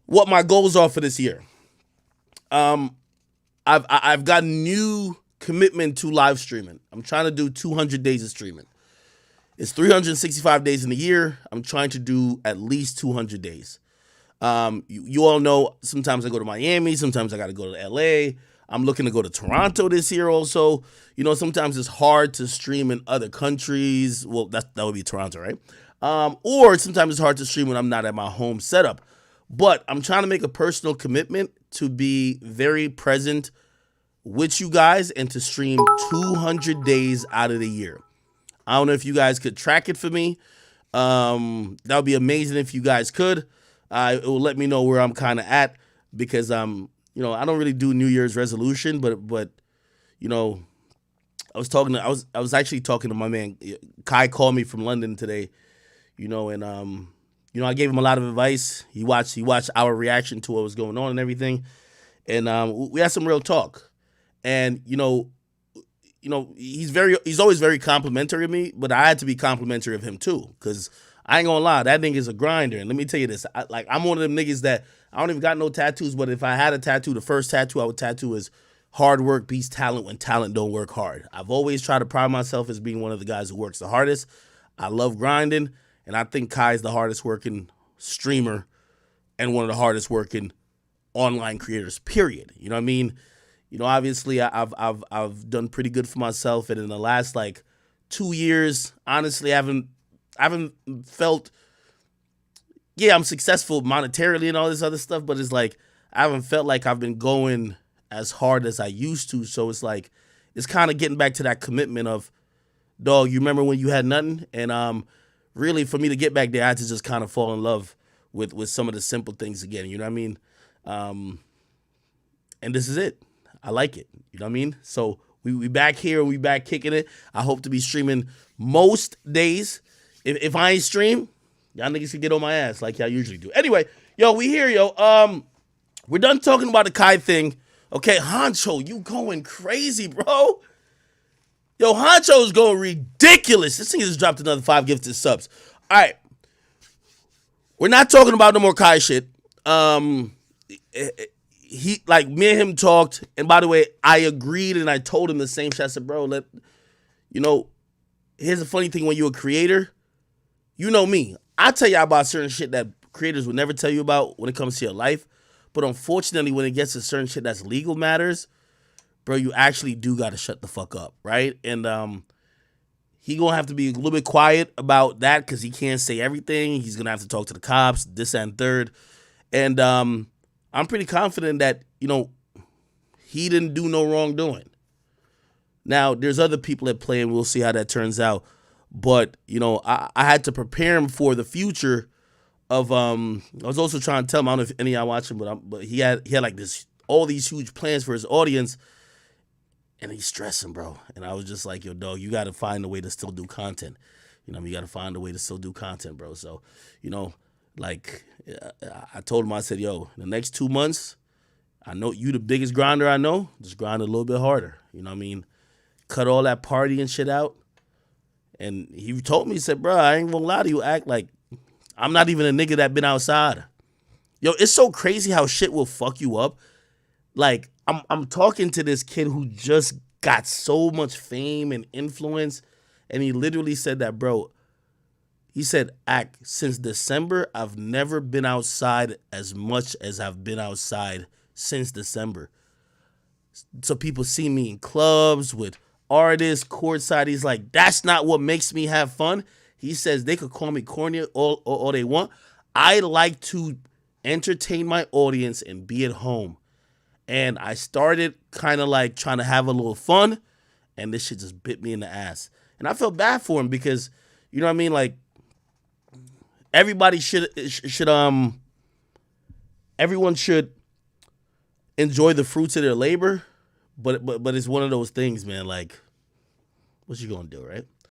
what my goals are for this year. Um, I've got a new commitment to live streaming. I'm trying to do 200 days of streaming. It's 365 days in a year. I'm trying to do at least 200 days. You all know sometimes I go to Miami, sometimes I got to go to LA. I'm looking to go to Toronto this year also. Sometimes it's hard to stream in other countries. Well, that would be Toronto, right? Or sometimes it's hard to stream when I'm not at my home setup. But I'm trying to make a personal commitment to be very present with you guys and to stream 200 days out of the year. I don't know if you guys could track it for me. That would be amazing if you guys could. It will let me know where I'm kind of at because I don't really do New Year's resolution, but I was actually talking to my man Kai. Called me from London today, and I gave him a lot of advice. He watched our reaction to what was going on and everything, and we had some real talk. And he's always very complimentary of me, but I had to be complimentary of him too, because I ain't gonna lie, that nigga is a grinder. And let me tell you this, I'm one of them niggas that I don't even got no tattoos, but if I had a tattoo, the first tattoo I would tattoo is hard work beats talent when talent don't work hard. I've always tried to pride myself as being one of the guys who works the hardest. I love grinding, and I think Kai's the hardest working streamer and one of the hardest working online creators, period. You know what I mean? Obviously I've done pretty good for myself, and in the last 2 years, honestly, I haven't felt, yeah, I'm successful monetarily and all this other stuff, but it's I haven't felt like I've been going as hard as I used to. So it's it's kind of getting back to that commitment of, dog, you remember when you had nothing? And really, for me to get back there, I had to just kind of fall in love with some of the simple things again. You know what I mean? And this is it. I like it. You know what I mean? So we back here. We back kicking it. I hope to be streaming most days. If I ain't stream, y'all niggas can get on my ass like y'all usually do. Anyway, we here, we're done talking about the Kai thing. Okay, Honcho, you going crazy, bro. Honcho's going ridiculous. This thing just dropped another 5 gifted subs. All right. We're not talking about no more Kai shit. He, me and him talked, and by the way, I agreed and I told him the same shit. I said, bro, here's the funny thing when you're a creator, you know me. I tell y'all about certain shit that creators would never tell you about when it comes to your life. But unfortunately, when it gets to certain shit that's legal matters, bro, you actually do got to shut the fuck up, right? And he going to have to be a little bit quiet about that because he can't say everything. He's going to have to talk to the cops, this and third. And I'm pretty confident that, he didn't do no wrongdoing. Now, there's other people at play, and we'll see how that turns out. But, I had to prepare him for the future of, I was also trying to tell him, I don't know if any of y'all watching, but he had all these huge plans for his audience, and he's stressing, bro. And I was just like, yo, dog, you got to find a way to still do content. You got to find a way to still do content, bro. So, I told him, I said, yo, the next 2 months, I know you the biggest grinder I know, just grind a little bit harder. You know what I mean? Cut all that party and shit out. And he told me, he said, bro, I ain't gonna lie to you, act like I'm not even a nigga that been outside. Yo, it's so crazy how shit will fuck you up. I'm talking to this kid who just got so much fame and influence, and he literally said that, bro, he said, act, since December, I've never been outside as much as I've been outside since December. So people see me in clubs with artists, courtside. He's like, that's not what makes me have fun. He says they could call me corny all they want. I like to entertain my audience and be at home. And I started kind of trying to have a little fun, and this shit just bit me in the ass. And I felt bad for him because, you know what I mean? Everybody everyone should enjoy the fruits of their labor, but it's one of those things, man. What you gonna do, right?